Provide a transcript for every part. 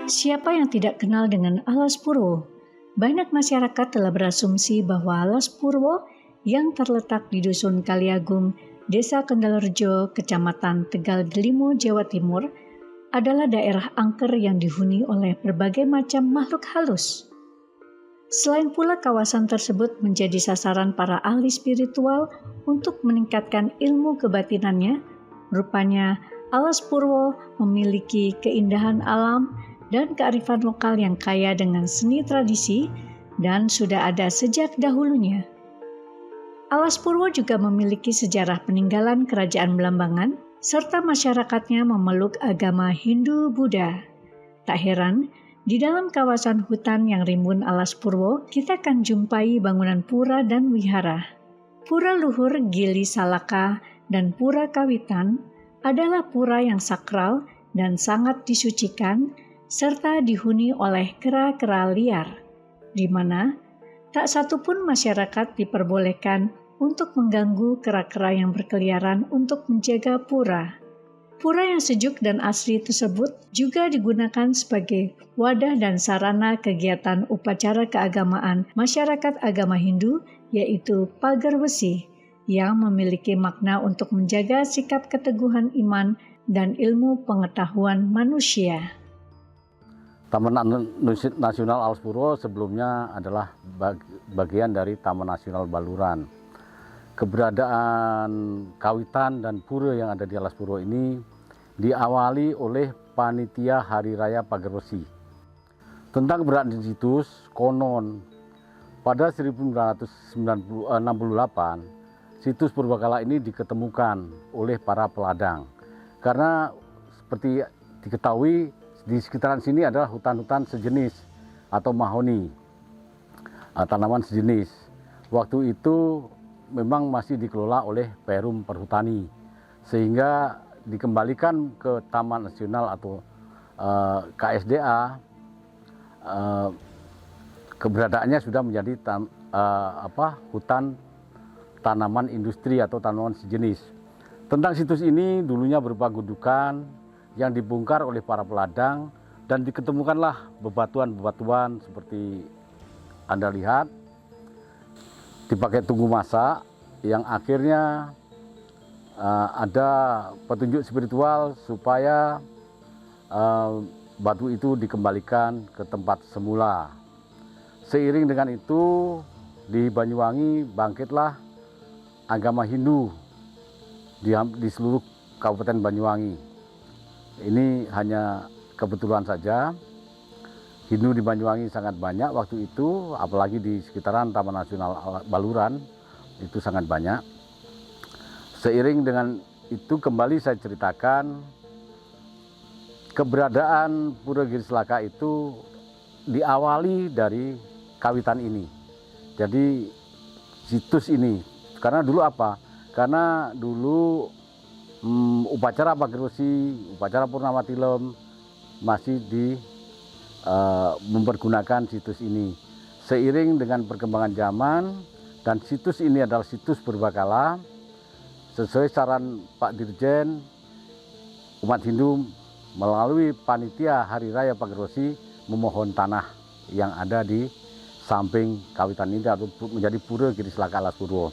Siapa yang tidak kenal dengan Alas Purwo? Banyak masyarakat telah berasumsi bahwa Alas Purwo yang terletak di Dusun Kaliagung, Desa Kendalrejo, Kecamatan Tegal Delimo, Jawa Timur, adalah daerah angker yang dihuni oleh berbagai macam makhluk halus. Selain pula kawasan tersebut menjadi sasaran para ahli spiritual untuk meningkatkan ilmu kebatinannya, rupanya Alas Purwo memiliki keindahan alam dan kearifan lokal yang kaya dengan seni tradisi dan sudah ada sejak dahulunya. Alas Purwo juga memiliki sejarah peninggalan kerajaan Belambangan serta masyarakatnya memeluk agama Hindu-Buddha. Tak heran, di dalam kawasan hutan yang rimbun Alas Purwo, kita akan jumpai bangunan pura dan wihara. Pura Luhur Gili Salaka dan Pura Kawitan adalah pura yang sakral dan sangat disucikan, serta dihuni oleh kera-kera liar, di mana tak satupun masyarakat diperbolehkan untuk mengganggu kera-kera yang berkeliaran untuk menjaga pura. Pura yang sejuk dan asri tersebut juga digunakan sebagai wadah dan sarana kegiatan upacara keagamaan masyarakat agama Hindu, yaitu pagar besi, yang memiliki makna untuk menjaga sikap keteguhan iman dan ilmu pengetahuan manusia. Taman Nasional Alas Purwo sebelumnya adalah bagian dari Taman Nasional Baluran. Keberadaan kawitan dan pura yang ada di Alas Purwo ini diawali oleh panitia Hari Raya Pagar Besi. Tentang keberadaan situs, konon pada 1968 situs purbakala ini diketemukan oleh para peladang. Karena seperti diketahui di sekitaran sini adalah hutan-hutan sejenis atau mahoni, tanaman sejenis. Waktu itu memang masih dikelola oleh Perum Perhutani, sehingga dikembalikan ke Taman Nasional atau KSDA. Keberadaannya sudah menjadi hutan tanaman industri atau tanaman sejenis. Tentang situs ini dulunya berupa gundukan yang dibongkar oleh para peladang dan diketemukanlah bebatuan-bebatuan seperti Anda lihat, dipakai tunggu masak, yang akhirnya ada petunjuk spiritual supaya batu itu dikembalikan ke tempat semula. Seiring dengan itu di Banyuwangi bangkitlah agama Hindu di seluruh Kabupaten Banyuwangi. Ini hanya kebetulan saja, Hindu di Banyuwangi sangat banyak waktu itu, apalagi di sekitaran Taman Nasional Baluran, itu sangat banyak. Seiring dengan itu kembali saya ceritakan, keberadaan Pura Giri Salaka itu diawali dari kawitan ini. Jadi situs ini, karena dulu apa? Karena dulu upacara Pagar Besi, upacara Purnama Tilem masih mempergunakan situs ini. Seiring dengan perkembangan zaman dan situs ini adalah situs purbakala, sesuai saran Pak Dirjen, umat Hindu melalui panitia Hari Raya Pagar Besi memohon tanah yang ada di samping kawitan ini atau menjadi Pura Giri Salaka Alas Purwo.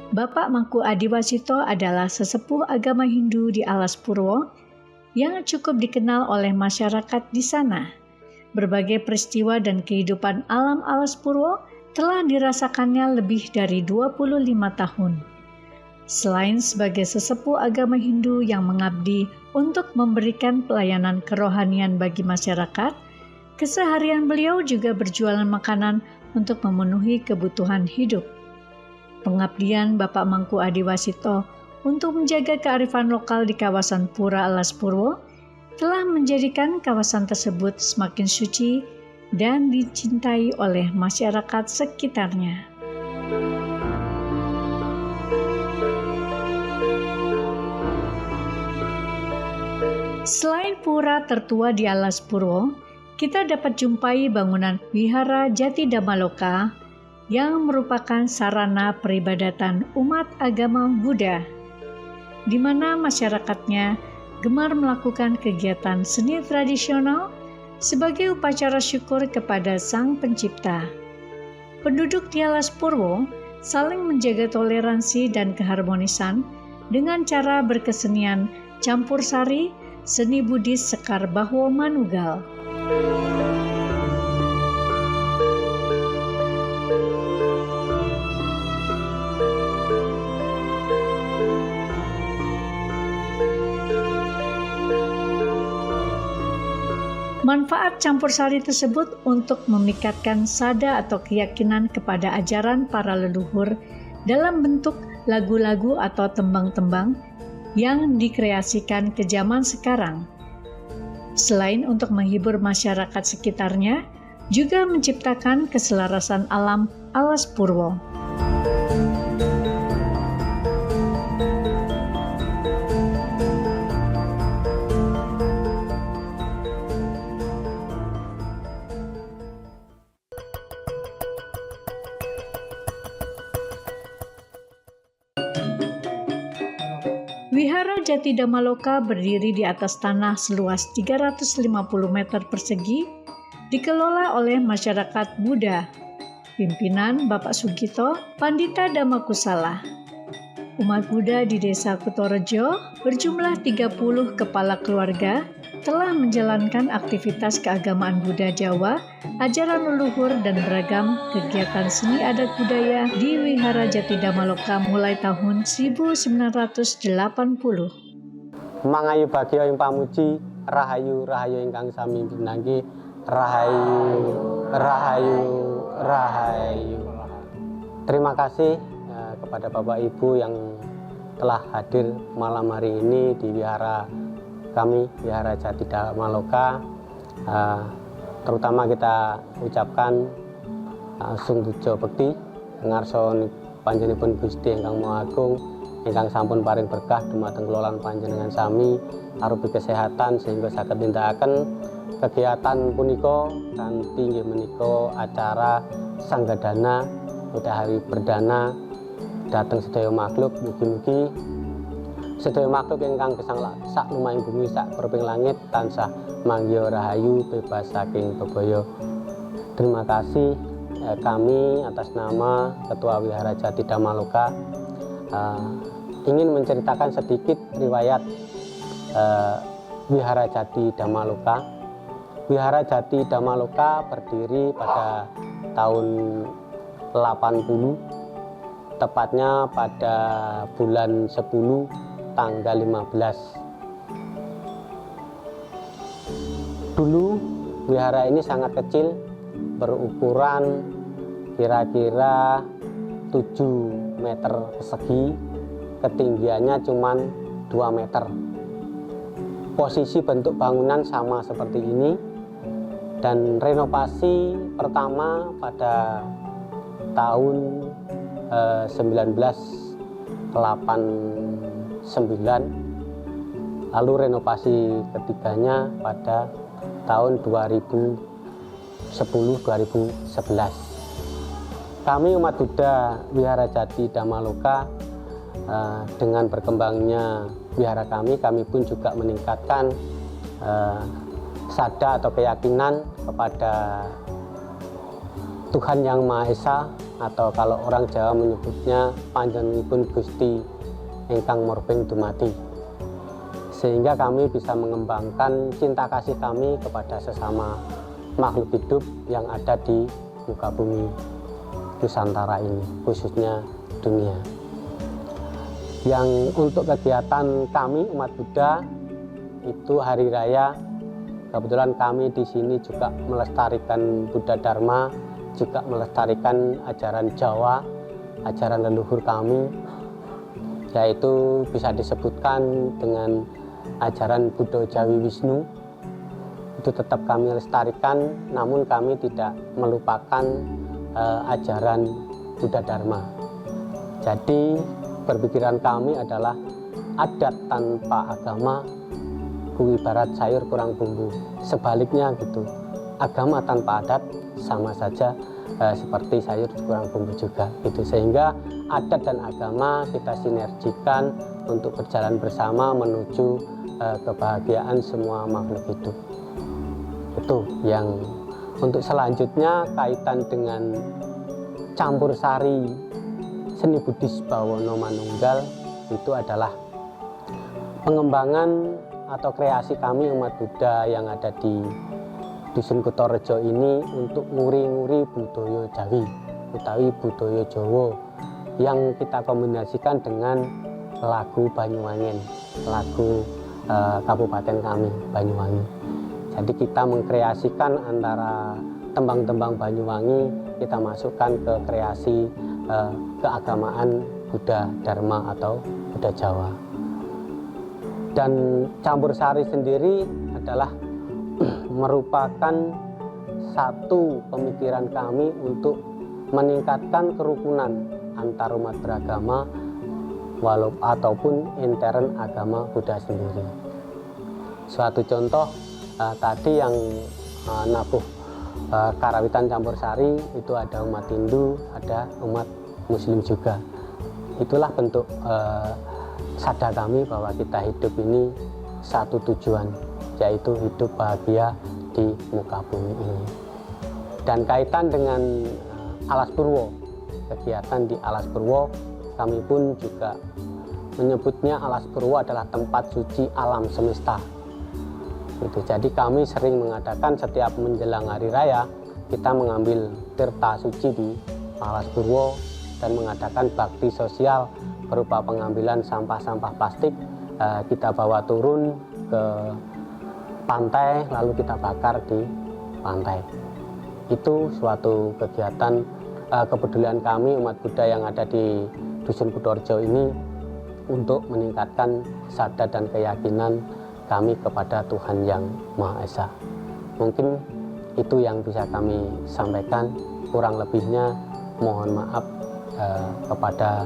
Bapak Mangku Adiwasito adalah sesepuh agama Hindu di Alas Purwo yang cukup dikenal oleh masyarakat di sana. Berbagai peristiwa dan kehidupan alam Alas Purwo telah dirasakannya lebih dari 25 tahun. Selain sebagai sesepuh agama Hindu yang mengabdi untuk memberikan pelayanan kerohanian bagi masyarakat, keseharian beliau juga berjualan makanan untuk memenuhi kebutuhan hidup. Pengabdian Bapak Mangku Adiwasito untuk menjaga kearifan lokal di kawasan Pura Alas Purwo telah menjadikan kawasan tersebut semakin suci dan dicintai oleh masyarakat sekitarnya. Selain pura tertua di Alas Purwo, kita dapat jumpai bangunan Wihara Jati Damaloka yang merupakan sarana peribadatan umat agama Buddha, di mana masyarakatnya gemar melakukan kegiatan seni tradisional sebagai upacara syukur kepada Sang Pencipta. Penduduk di Alas Purwo saling menjaga toleransi dan keharmonisan dengan cara berkesenian campur sari seni Buddhis Sekar Bahwo Manugal. Manfaat campur sari tersebut untuk memikatkan sada atau keyakinan kepada ajaran para leluhur dalam bentuk lagu-lagu atau tembang-tembang yang dikreasikan ke zaman sekarang. Selain untuk menghibur masyarakat sekitarnya, juga menciptakan keselarasan alam Alas Purwo. Wihara Jati Damaloka berdiri di atas tanah seluas 350 meter persegi, dikelola oleh masyarakat Buddha, pimpinan Bapak Sugito, Pandita Dhammakusala. Umat Buddha di Desa Kutorejo berjumlah 30 kepala keluarga telah menjalankan aktivitas keagamaan Buddha Jawa, ajaran leluhur dan beragam kegiatan seni adat budaya di Wihara Jati Damaloka mulai tahun 1980. Mangayu bagyo ing pamuji, rahayu rahayu ingkang sami pinanggi, rahayu rahayu rahayu. Terima kasih kepada Bapak Ibu yang telah hadir malam hari ini di wihara kami, Wihara Jati Damaloka. Terutama kita ucapkan sunggujo bekti ngarsa panjenenganipun Gusti ingkang Maha Agung ingkang sampun paring berkah dumateng kelolaan panjenengan sami arupi kesehatan sehingga saged nindakaken kegiatan punika kanthi inggih menika acara sanggadana utawi berdana dhateng sedaya makhluk. Mugi-mugi sedaya makhluk ingkang gesang sak lumahing bumi sak perping langit tansah manggya rahayu bebas saking bebaya. Terima kasih kami atas nama Ketua Wihara Jati Damaloka ingin menceritakan sedikit riwayat Wihara Jati Damaloka. Wihara Jati Damaloka berdiri pada tahun 80, tepatnya pada bulan 10 tanggal 15. Dulu wihara ini sangat kecil, berukuran kira-kira 7 meter persegi, ketinggiannya cuma 2 meter. Posisi bentuk bangunan sama seperti ini, dan renovasi pertama pada tahun 1989, lalu renovasi ketiganya pada tahun 2010-2011. Kami umat Buddha Wihara Jati Damaloka, dengan berkembangnya wihara kami pun juga meningkatkan sada atau keyakinan kepada Tuhan Yang Maha Esa, atau kalau orang Jawa menyebutnya panjenenganipun Gusti ingkang Morbeng Dumati, sehingga kami bisa mengembangkan cinta kasih kami kepada sesama makhluk hidup yang ada di muka bumi Nusantara ini, khususnya dunia. Yang untuk kegiatan kami umat Buddha itu hari raya, kebetulan kami di sini juga melestarikan Buddha Dharma juga melestarikan ajaran Jawa, ajaran leluhur kami, yaitu bisa disebutkan dengan ajaran Buddha Jawi Wisnu. Itu tetap kami lestarikan, namun kami tidak melupakan ajaran Buddha Dharma. Jadi berpikiran kami adalah adat tanpa agama ibarat sayur kurang bumbu. Sebaliknya gitu, agama tanpa adat sama saja seperti sayur kurang bumbu juga gitu. Sehingga adat dan agama kita sinergikan untuk berjalan bersama menuju kebahagiaan semua makhluk hidup. Itu yang untuk selanjutnya kaitan dengan campur sari seni Buddhis Bawono Manunggal, itu adalah pengembangan atau kreasi kami umat Buddha yang ada di Dusun Kutorejo ini untuk nguri-nguri budaya Jawi utawi budaya Jawa yang kita kombinasikan dengan lagu Banyuwangen, lagu kabupaten kami Banyuwangi. Jadi kita mengkreasikan antara tembang-tembang Banyuwangi, kita masukkan ke kreasi keagamaan Buddha Dharma atau Buddha Jawa. Dan campur sari sendiri adalah merupakan satu pemikiran kami untuk meningkatkan kerukunan antar umat beragama ataupun intern agama Buddha sendiri. Suatu contoh tadi yang nabuh karawitan campur sari itu ada umat Hindu, ada umat Muslim juga. Itulah bentuk sadar kami bahwa kita hidup ini satu tujuan, yaitu hidup bahagia di muka bumi ini. Dan kaitan dengan Alas Purwo, kegiatan di Alas Purwo, kami pun juga menyebutnya Alas Purwo adalah tempat suci alam semesta. Gitu. Jadi kami sering mengadakan setiap menjelang hari raya, kita mengambil tirta suci di Alas Purwo dan mengadakan bakti sosial berupa pengambilan sampah-sampah plastik, kita bawa turun ke pantai lalu kita bakar di pantai. Itu suatu kegiatan kepedulian kami umat Buddha yang ada di Dusun Kutorejo ini untuk meningkatkan sadar dan keyakinan kami kepada Tuhan Yang Maha Esa. Mungkin itu yang bisa kami sampaikan, kurang lebihnya mohon maaf kepada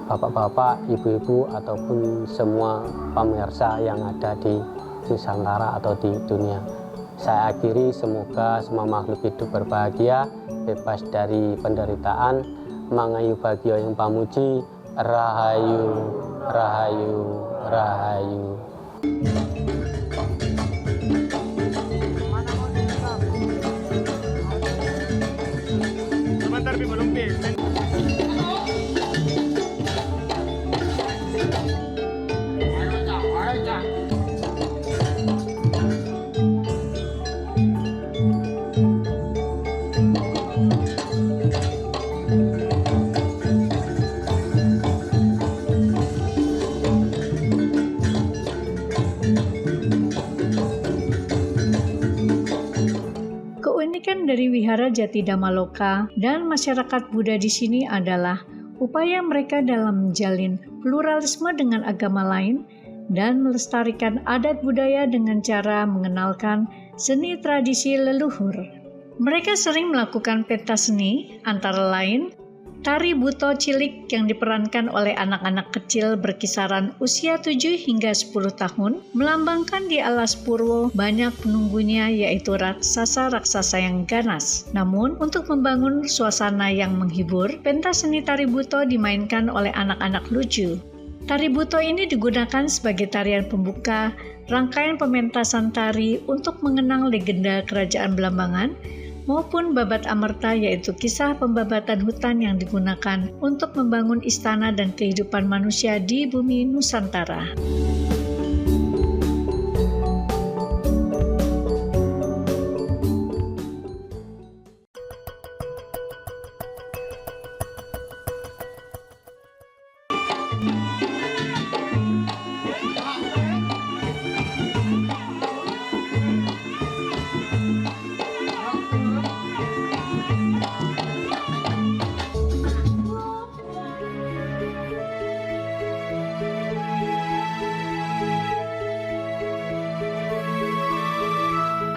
bapak-bapak, ibu-ibu, ataupun semua pemirsa yang ada di Nusantara atau di dunia. Saya akhiri, semoga semua makhluk hidup berbahagia, bebas dari penderitaan, mangayu bagio yang pamuji, rahayu, rahayu, rahayu. Sebentar, belum Keunikan dari Wihara Jati Dhammaloka dan masyarakat Buddha di sini adalah upaya mereka dalam menjalin pluralisme dengan agama lain dan melestarikan adat budaya dengan cara mengenalkan seni tradisi leluhur. Mereka sering melakukan pentas seni, antara lain tari buto cilik yang diperankan oleh anak-anak kecil berkisaran usia 7 hingga 10 tahun, melambangkan di Alas Purwo banyak penunggunya yaitu raksasa-raksasa yang ganas. Namun, untuk membangun suasana yang menghibur, pentas seni tari buto dimainkan oleh anak-anak lucu. Tari buto ini digunakan sebagai tarian pembuka rangkaian pementasan tari untuk mengenang legenda Kerajaan Belambangan maupun babat amerta, yaitu kisah pembabatan hutan yang digunakan untuk membangun istana dan kehidupan manusia di bumi Nusantara.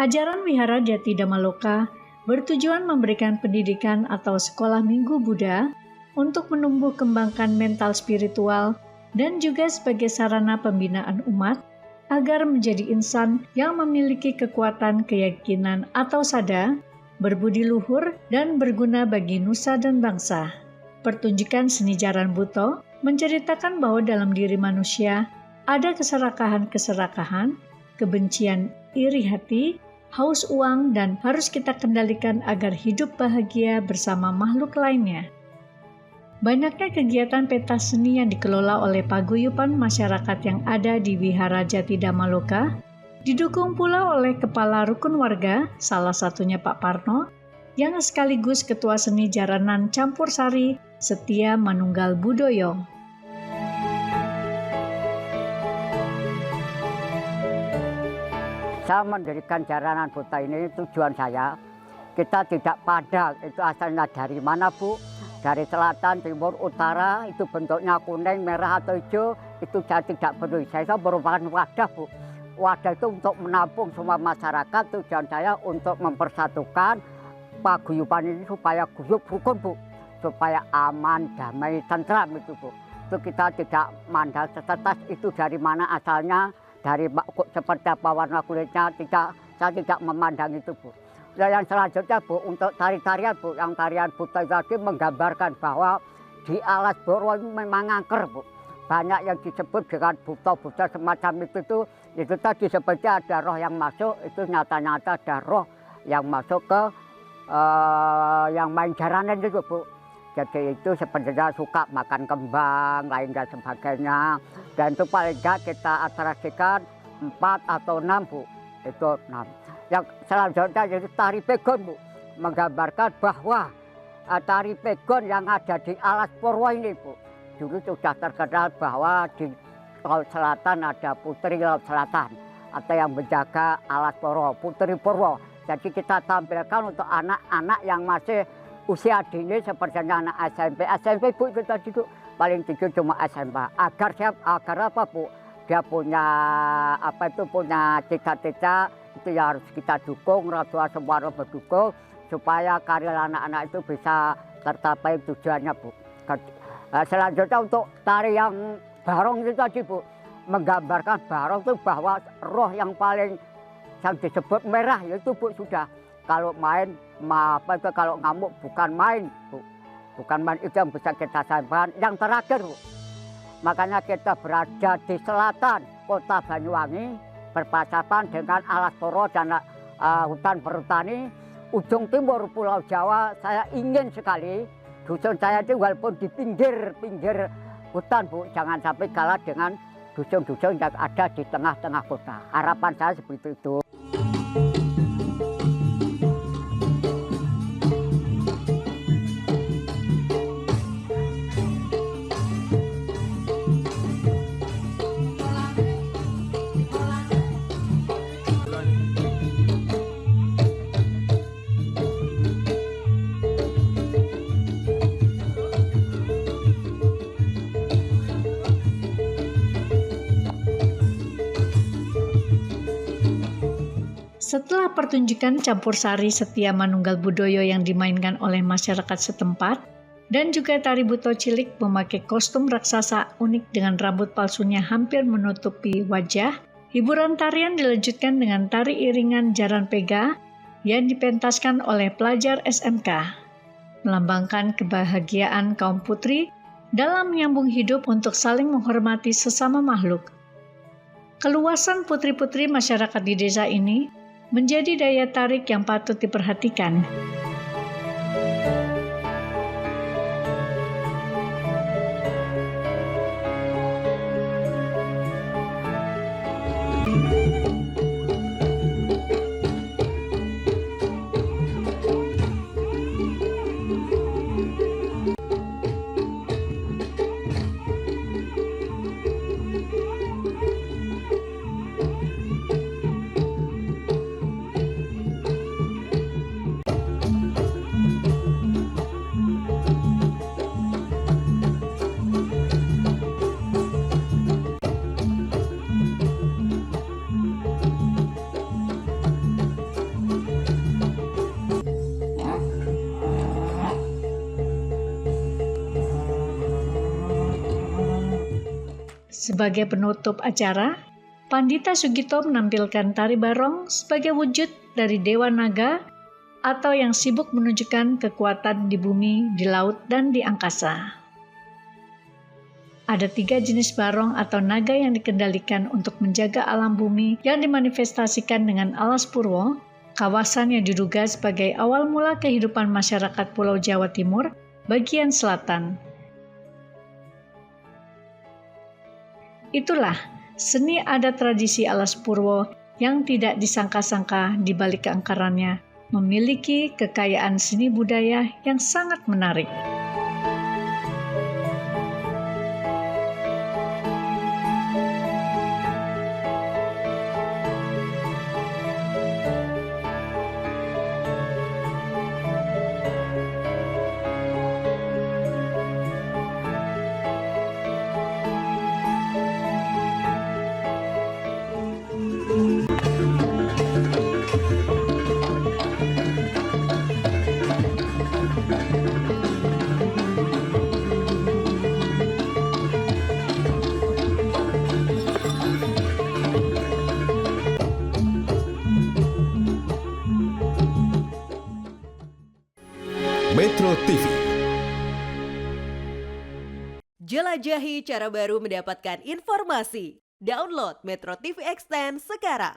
Ajaran Wihara Jati Dhammaloka bertujuan memberikan pendidikan atau sekolah minggu Buddha untuk menumbuh kembangkan mental spiritual dan juga sebagai sarana pembinaan umat agar menjadi insan yang memiliki kekuatan keyakinan atau sada, berbudi luhur, dan berguna bagi nusa dan bangsa. Pertunjukan seni Jaran Buto menceritakan bahwa dalam diri manusia ada keserakahan-keserakahan, kebencian, iri hati, haus uang, dan harus kita kendalikan agar hidup bahagia bersama makhluk lainnya. Banyaknya kegiatan pentas seni yang dikelola oleh paguyuban masyarakat yang ada di Wihara Jati Dhammaloka, didukung pula oleh Kepala Rukun Warga, salah satunya Pak Parno, yang sekaligus Ketua Seni Jaranan Campur Sari Setia Manunggal Budoyo. Saya mendirikan Jaranan Buto ini, tujuan saya, kita tidak pada itu asalnya dari mana Bu, dari selatan, timur, utara, itu bentuknya kuning, merah atau hijau, itu saya tidak peduli. Saya merupakan wadah Bu. Wadah itu untuk menampung semua masyarakat, tujuan saya untuk mempersatukan paguyuban ini supaya guyup rukun Bu, supaya aman, damai, tentram itu Bu. Itu kita tidak mandang setetes itu dari mana asalnya, dari seperti apa warna kulitnya, saya tidak memandang itu Bu. Dan yang selanjutnya Bu, untuk tari-tarian Bu, yang tarian Buto tadi menggambarkan bahwa di alas Purwo ini memang angker Bu. Banyak yang disebut dengan buto-buto semacam itu tadi seperti ada roh yang masuk, itu nyata-nyata ada roh yang masuk ke yang main jaranan itu Bu. Jadi itu sebenarnya suka makan kembang, lain dan sebagainya. Dan itu paling enggak kita atraksikan 4 atau 6 Bu. Itu 6. Yang selanjutnya yaitu tari pegon Bu. Menggambarkan bahwa tari pegon yang ada di alas Purwo ini Bu. Dulu sudah terkenal bahwa di Laut Selatan ada Putri Laut Selatan. Atau yang menjaga alas Purwo, Putri Purwo. Jadi kita tampilkan untuk anak-anak yang masih usia dini seperti anak SMP Bu, itu tadi Bu, paling tinggi cuma SMP. Agar apa Bu? Dia punya punya cita-cita itu yang harus kita dukung, orang tua semua harus mendukung supaya karir anak-anak itu bisa tercapai tujuannya Bu. Selanjutnya untuk tari yang barong itu tadi Bu, menggambarkan barong itu bahwa roh yang paling yang disebut merah yaitu Bu sudah. Kalau main, kalau ngamuk bukan main Bu. Bukan main itu yang bisa kita sampaikan. Yang terakhir Bu, makanya kita berada di selatan kota Banyuwangi, berpacapan dengan alas Purwo dan hutan berhutani. Ujung timur Pulau Jawa, saya ingin sekali dusun saya itu walaupun di pinggir hutan Bu, jangan sampai kalah dengan dusun-dusun yang ada di tengah-tengah kota. Harapan saya seperti itu. Setelah pertunjukan campur sari Setia Manunggal Budoyo yang dimainkan oleh masyarakat setempat, dan juga tari Buto cilik memakai kostum raksasa unik dengan rambut palsunya hampir menutupi wajah, hiburan tarian dilanjutkan dengan tari iringan Jaran Pega yang dipentaskan oleh pelajar SMK, melambangkan kebahagiaan kaum putri dalam menyambung hidup untuk saling menghormati sesama makhluk. Keluasan putri-putri masyarakat di desa ini menjadi daya tarik yang patut diperhatikan. Sebagai penutup acara, Pandita Sugito menampilkan tari barong sebagai wujud dari Dewa Naga atau yang sibuk menunjukkan kekuatan di bumi, di laut, dan di angkasa. Ada 3 jenis barong atau naga yang dikendalikan untuk menjaga alam bumi yang dimanifestasikan dengan alas purwo, kawasan yang diduga sebagai awal mula kehidupan masyarakat Pulau Jawa Timur bagian selatan. Itulah seni adat tradisi alas purwo yang tidak disangka-sangka di balik keangkarannya memiliki kekayaan seni budaya yang sangat menarik. Metro TV. Jelajahi cara baru mendapatkan informasi. Download Metro TV Extend sekarang.